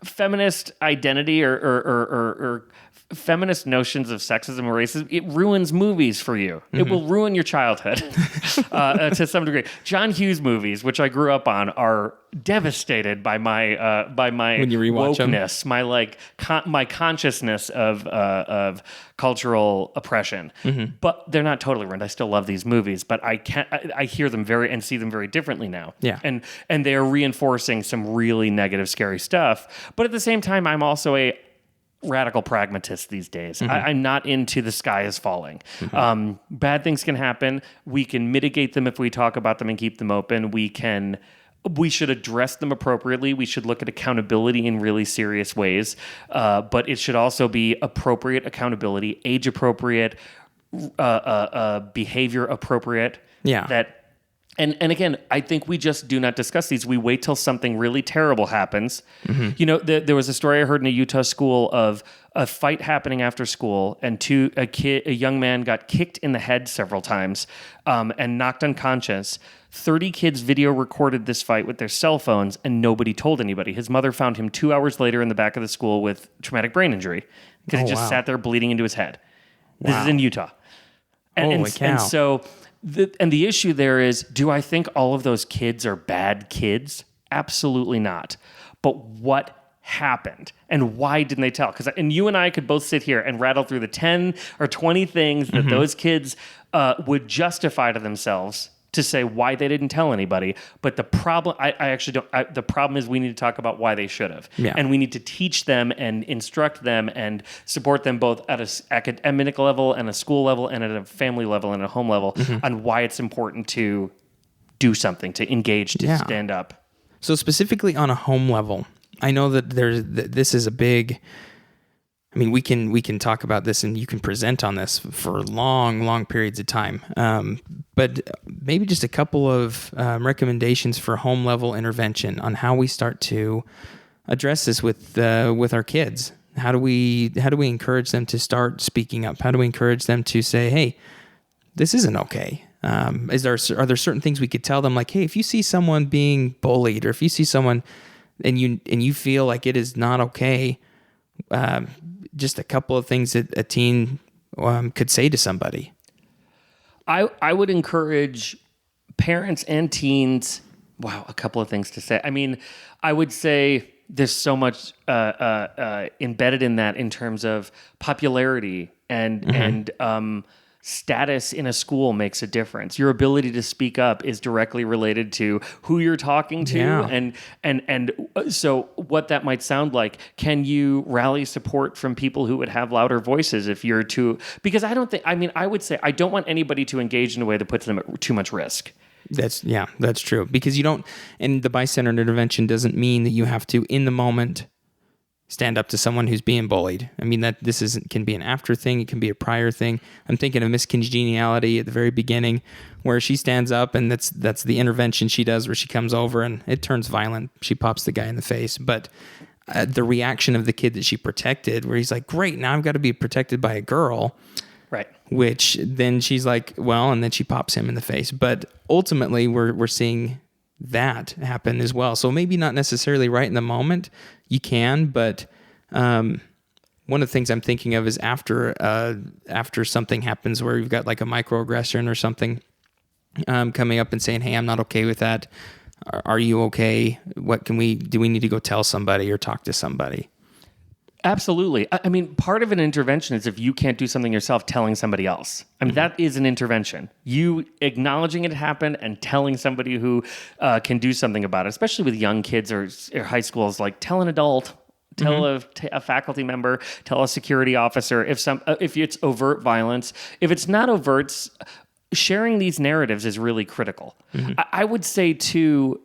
feminist identity or feminist notions of sexism or racism, it ruins movies for you. It will ruin your childhood to some degree. John Hughes movies, which I grew up on, are devastated by my When you rewatch wokeness, my consciousness of cultural oppression. But they're not totally ruined. I still love these movies, but I hear them and see them very differently now. Yeah. And they are reinforcing some really negative, scary stuff. But at the same time, I'm also a radical pragmatist these days. I'm not into the sky is falling. Bad things can happen. We can mitigate them if we talk about them and keep them open. We should address them appropriately. We should look at accountability in really serious ways. But it should also be appropriate accountability, age appropriate, behavior appropriate. Yeah. And again, I think we just do not discuss these. We wait till something really terrible happens. You know, there was a story I heard in a Utah school of a fight happening after school, and a young man got kicked in the head several times and knocked unconscious. 30 kids video recorded this fight with their cell phones, and nobody told anybody. His mother found him 2 hours later in the back of the school with traumatic brain injury because he just sat there bleeding into his head. This is in Utah. Holy cow. And so... the issue there is, do I think all of those kids are bad kids? Absolutely not. But what happened and why didn't they tell? And you and I could both sit here and rattle through the 10 or 20 things that those kids would justify to themselves to say why they didn't tell anybody. But the problem, I actually don't. The problem is we need to talk about why they should have. Yeah. And we need to teach them and instruct them and support them both at an academic level and a school level and at a family level and a home level on why it's important to do something, to engage, to stand up. So specifically on a home level, I know that this is a big... I mean, we can talk about this and you can present on this for long periods of time. But maybe just a couple of recommendations for home level intervention on how we start to address this with our kids. How do we encourage them to start speaking up? How do we encourage them to say, "Hey, this isn't okay"? Are there certain things we could tell them, like, "Hey, if you see someone being bullied, or if you see someone and you feel like it is not okay," just a couple of things that a teen could say to somebody. I would encourage parents and teens. Wow, a couple of things to say. I mean, I would say there's so much embedded in that in terms of popularity and status in a school makes a difference. Your ability to speak up is directly related to who you're talking to, and so what that might sound like. Can you rally support from people who would have louder voices if you're too? Because I would say I don't want anybody to engage in a way that puts them at too much risk. That's true. Because you don't, and the bystander intervention doesn't mean that you have to, in the moment, stand up to someone who's being bullied. I mean, that can be an after thing. It can be a prior thing. I'm thinking of Miss Congeniality at the very beginning, where she stands up, and that's the intervention she does, where she comes over and it turns violent. She pops the guy in the face. But the reaction of the kid that she protected, where he's like, "Great, now I've got to be protected by a girl." Right. Which then she's like, well, and then she pops him in the face. But ultimately, we're seeing that happen as well. So maybe not necessarily right in the moment, you can, but one of the things I'm thinking of is after something happens where you've got like a microaggression or something coming up and saying, "Hey, I'm not okay with that. Are you okay? Do we need to go tell somebody or talk to somebody?" Absolutely. I mean, part of an intervention is if you can't do something yourself, telling somebody else. I mean, that is an intervention. You acknowledging it happened and telling somebody who can do something about it, especially with young kids or high schools, like tell an adult, tell a faculty member, tell a security officer. If it's overt violence, if it's not overt, sharing these narratives is really critical. I would say too,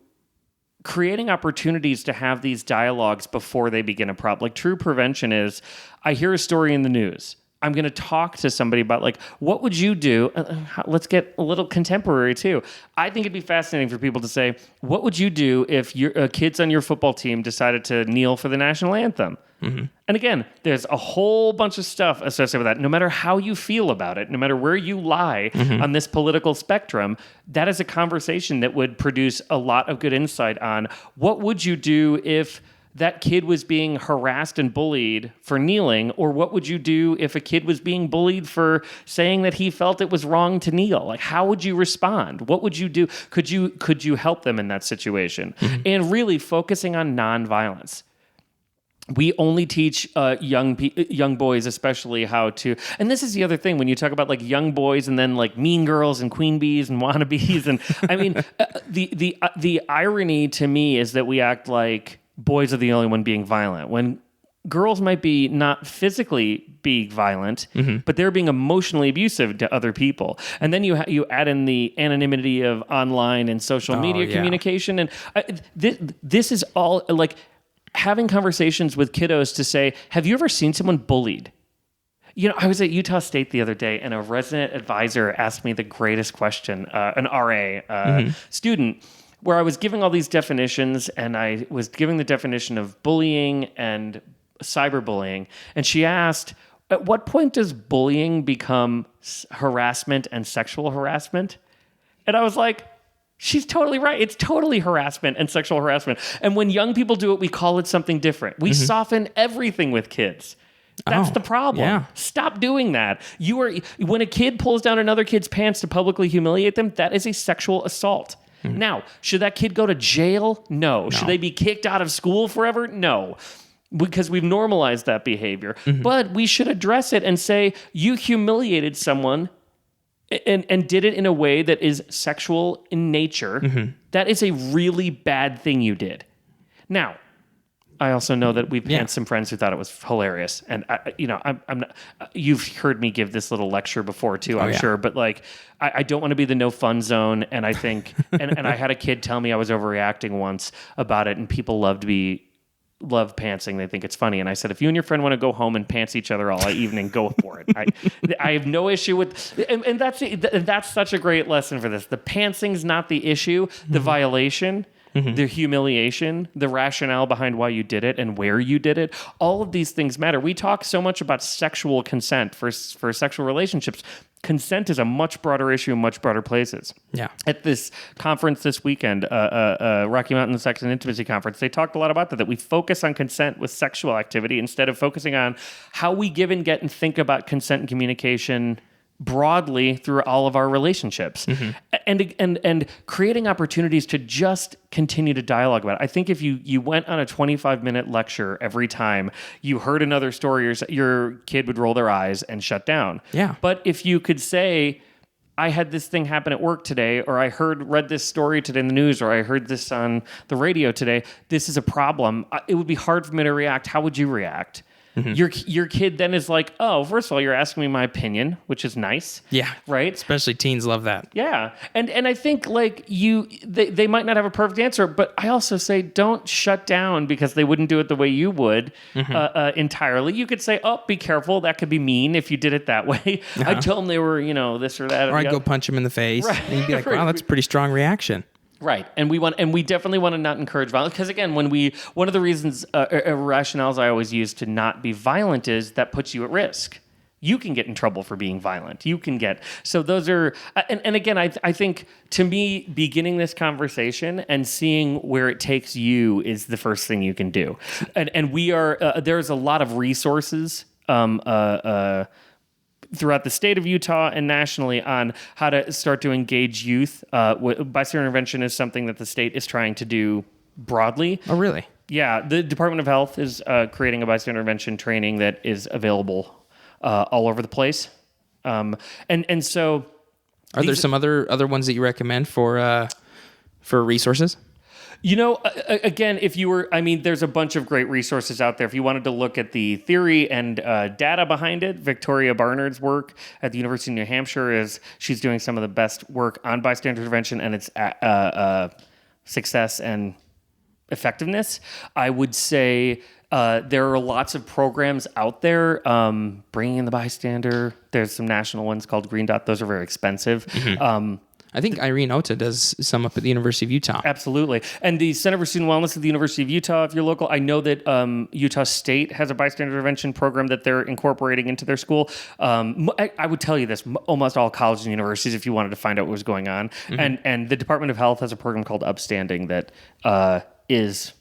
creating opportunities to have these dialogues before they begin a problem. Like true prevention is, I hear a story in the news. I'm going to talk to somebody about, like, what would you do? Let's get a little contemporary too. I think it'd be fascinating for people to say, what would you do if your kids on your football team decided to kneel for the national anthem? And again, there's a whole bunch of stuff associated with that. No matter how you feel about it, no matter where you lie on this political spectrum, that is a conversation that would produce a lot of good insight on what would you do if that kid was being harassed and bullied for kneeling, or what would you do if a kid was being bullied for saying that he felt it was wrong to kneel? Like, how would you respond? What would you do? Could you help them in that situation? And really focusing on nonviolence. We only teach young boys, especially, how to. And this is the other thing when you talk about like young boys and then like mean girls and queen bees and wannabes. And I mean, the irony to me is that we act like boys are the only one being violent when girls might be not physically being violent, but they're being emotionally abusive to other people. And then you add in the anonymity of online and social media communication, and this is all like. Having conversations with kiddos to say, have you ever seen someone bullied? You know, I was at Utah State the other day and a resident advisor asked me the greatest question, an RA student, where I was giving all these definitions and I was giving the definition of bullying and cyberbullying. And she asked, at what point does bullying become harassment and sexual harassment? And I was like, she's totally right. It's totally harassment and sexual harassment. And when young people do it, we call it something different. We soften everything with kids. That's the problem. Yeah. Stop doing that. When a kid pulls down another kid's pants to publicly humiliate them, that is a sexual assault. Now, should that kid go to jail? No. Should they be kicked out of school forever? No. Because we've normalized that behavior. But we should address it and say, you humiliated someone and did it in a way that is sexual in nature. That is a really bad thing you did. Now, I also know that we've had some friends who thought it was hilarious, and I'm not. You've heard me give this little lecture before too, I'm sure, but like, I don't want to be the no fun zone, and I think, and I had a kid tell me I was overreacting once about it, and people love pantsing. They think it's funny. And I said, if you and your friend want to go home and pants each other all evening, go for it. I have no issue with, and that's such a great lesson for this. The pantsing's not the issue. The violation, the humiliation, the rationale behind why you did it and where you did it. All of these things matter. We talk so much about sexual consent for sexual relationships. Consent is a much broader issue in much broader places. Yeah. At this conference this weekend, Rocky Mountain Sex and Intimacy Conference, they talked a lot about that we focus on consent with sexual activity instead of focusing on how we give and get and think about consent and communication broadly through all of our relationships, and creating opportunities to just continue to dialogue about it. I think if you went on a 25-minute lecture every time you heard another story, your kid would roll their eyes and shut down. Yeah. But if you could say, I had this thing happen at work today, or I read this story today in the news, or I heard this on the radio today, this is a problem. It would be hard for me to react. How would you react? Your kid then is like, oh, first of all, you're asking me my opinion, which is nice. Yeah. Right? Especially teens love that. Yeah. And I think like they might not have a perfect answer, but I also say don't shut down because they wouldn't do it the way you would entirely. You could say, oh, be careful. That could be mean if you did it that way. I'd tell them they were, this or that. Or I'd go punch them in the face. Right. And you'd be like, wow, that's a pretty strong reaction. Right, and we definitely want to not encourage violence because again, one of the reasons rationales I always use to not be violent is that puts you at risk. You can get in trouble for being violent. So those are, and again, I think to me, beginning this conversation and seeing where it takes you is the first thing you can do, and we are there's a lot of resources. Throughout the state of Utah and nationally on how to start to engage youth. Bystander intervention is something that the state is trying to do broadly. Oh, really? Yeah. The Department of Health is creating a bystander intervention training that is available all over the place. And so... Are there some other ones that you recommend for resources? Again, there's a bunch of great resources out there. If you wanted to look at the theory and data behind it, Victoria Barnard's work at the University of New Hampshire she's doing some of the best work on bystander intervention and its success and effectiveness. I would say there are lots of programs out there. Bringing in the Bystander. There's some national ones called Green Dot. Those are very expensive. I think Irene Ota does some up at the University of Utah. Absolutely. And the Center for Student Wellness at the University of Utah, if you're local, I know that Utah State has a bystander intervention program that they're incorporating into their school. I would tell you this, almost all colleges and universities, if you wanted to find out what was going on. And the Department of Health has a program called Upstanding that is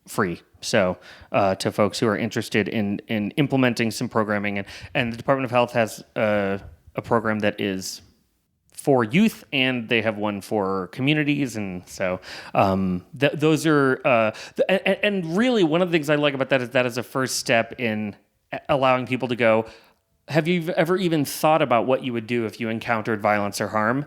free. So to folks who are interested in implementing some programming, and the Department of Health has a program that is for youth, and they have one for communities, and so those are and really one of the things I like about that is a first step in allowing people to go, have you ever even thought about what you would do if you encountered violence or harm?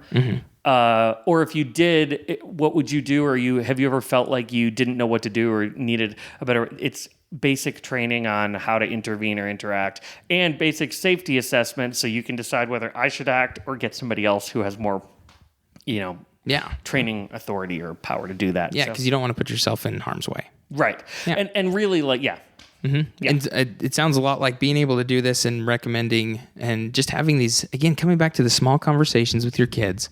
Or if you did, what would you do? Or have you ever felt like you didn't know what to do or needed a better? It's basic training on how to intervene or interact, and basic safety assessment, so you can decide whether I should act or get somebody else who has more, training authority or power to do that. Yeah, because you don't want to put yourself in harm's way. Right. Yeah. And really, like, yeah. Mm-hmm. Yeah. And it sounds a lot like being able to do this and recommending and just having these, again, coming back to the small conversations with your kids.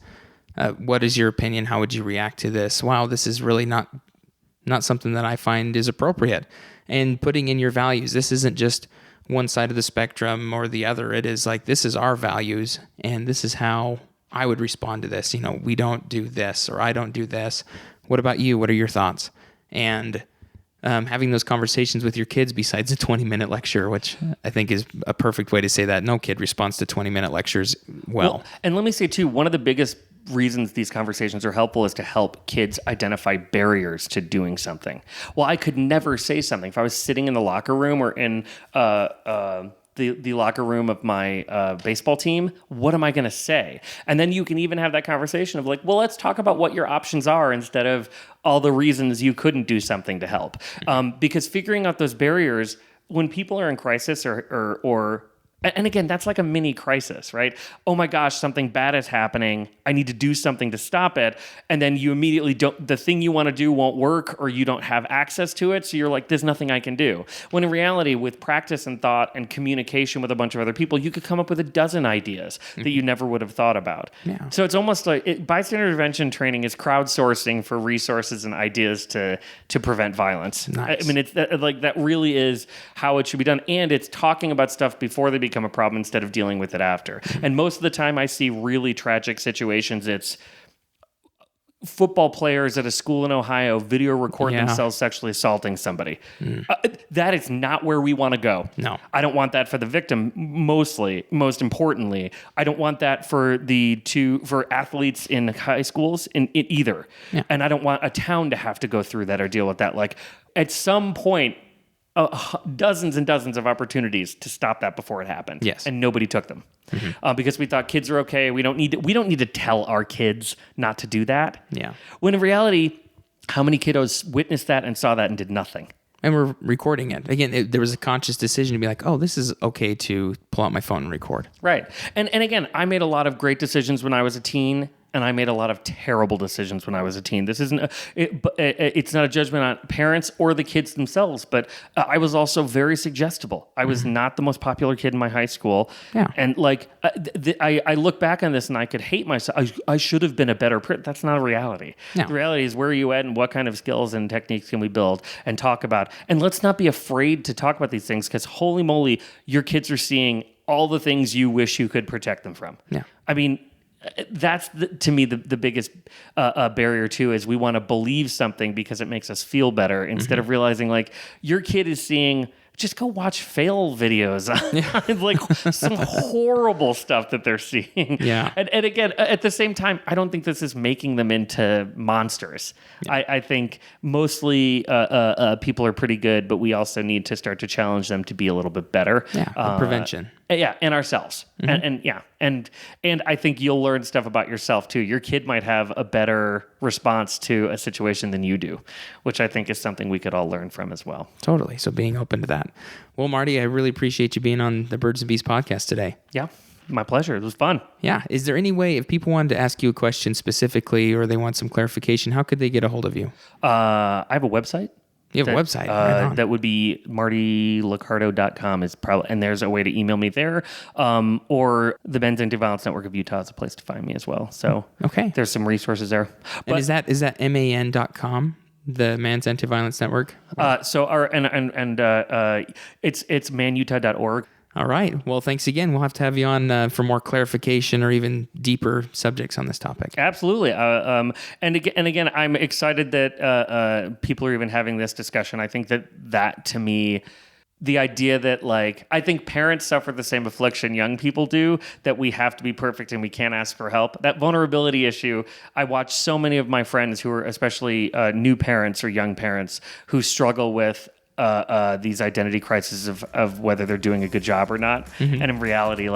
What is your opinion? How would you react to this? Wow, this is really not something that I find is appropriate. And putting in your values. This isn't just one side of the spectrum or the other. It is like, this is our values, and this is how I would respond to this. We don't do this, or I don't do this. What about you? What are your thoughts? And having those conversations with your kids besides a 20-minute lecture, which I think is a perfect way to say that. No kid responds to 20-minute lectures well. And let me say, too, one of the biggest reasons these conversations are helpful is to help kids identify barriers to doing something. Well, I could never say something. If I was sitting in the locker room or in the locker room of my baseball team, what am I going to say? And then you can even have that conversation of like, well, let's talk about what your options are instead of all the reasons you couldn't do something to help. Because figuring out those barriers when people are in crisis or and again, that's like a mini crisis, right? Oh my gosh, something bad is happening. I need to do something to stop it. And then you immediately the thing you want to do won't work, or you don't have access to it. So you're like, there's nothing I can do. When in reality, with practice and thought and communication with a bunch of other people, you could come up with a dozen ideas that you never would have thought about. Yeah. So it's almost like bystander intervention training is crowdsourcing for resources and ideas to prevent violence. Nice. I mean, it's like that really is how it should be done. And it's talking about stuff before they become a problem instead of dealing with it after. And most of the time I see really tragic situations. It's football players at a school in Ohio video record themselves sexually assaulting somebody. That is not where we want to go. No. I don't want that for the victim, most importantly. I don't want that for for athletes in high schools in either. Yeah. And I don't want a town to have to go through that or deal with that. Like, at some point, dozens and dozens of opportunities to stop that before it happened. Yes. And nobody took them. Because we thought kids are okay. We don't need to tell our kids not to do that. Yeah. When in reality, how many kiddos witnessed that and saw that and did nothing? And we're recording it. Again, there was a conscious decision to be like, oh, this is okay to pull out my phone and record. Right. And again, I made a lot of great decisions when I was a teen, and I made a lot of terrible decisions when I was a teen. This isn't it's not a judgment on parents or the kids themselves, but I was also very suggestible. I was not the most popular kid in my high school. Yeah. And like, I look back on this and I could hate myself. I should have been a better parent. That's not a reality. No. The reality is, where are you at and what kind of skills and techniques can we build and talk about? And let's not be afraid to talk about these things, because holy moly, your kids are seeing all the things you wish you could protect them from. Yeah. I mean, that's to me the biggest barrier too, is we want to believe something because it makes us feel better instead of realizing like your kid is seeing, just go watch fail videos on like some horrible stuff that they're seeing. Yeah. And again, at the same time, I don't think this is making them into monsters. Yeah. I think mostly people are pretty good, but we also need to start to challenge them to be a little bit better. Yeah. Prevention. Yeah, and ourselves. And I think you'll learn stuff about yourself too. Your kid might have a better response to a situation than you do, which I think is something we could all learn from as well. Totally. So being open to that. Well, Marty, I really appreciate you being on the Birds and Bees podcast today. Yeah, my pleasure. It was fun. Yeah. Is there any way, if people wanted to ask you a question specifically or they want some clarification, how could they get a hold of you? I have a website. You have a website. Right, that would be martyliccardo.com is probably, and there's a way to email me there. Or the Men's Anti-Violence Network of Utah is a place to find me as well. So okay, there's some resources there. And is that MAN.com, the Men's Anti-Violence Network? So our it's manutah.org. All right. Well, thanks again. We'll have to have you on for more clarification or even deeper subjects on this topic. Absolutely. And again, I'm excited that people are even having this discussion. I think that to me, the idea that I think parents suffer the same affliction young people do, that we have to be perfect and we can't ask for help. That vulnerability issue, I watch so many of my friends who are especially new parents or young parents who struggle with these identity crises of whether they're doing a good job or not. Mm-hmm. And in reality,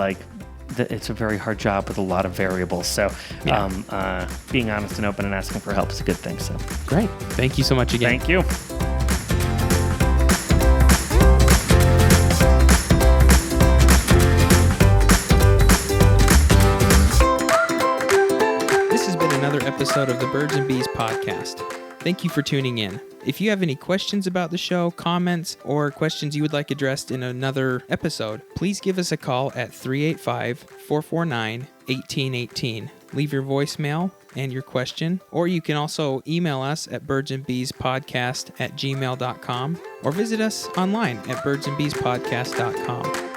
it's a very hard job with a lot of variables. So being honest and open and asking for help is a good thing. So great. Thank you so much again. Thank you. This has been another episode of the Birds and Bees podcast. Thank you for tuning in. If you have any questions about the show, comments, or questions you would like addressed in another episode, please give us a call at 385-449-1818. Leave your voicemail and your question, or you can also email us at birdsandbeespodcast@gmail.com or visit us online at birdsandbeespodcast.com.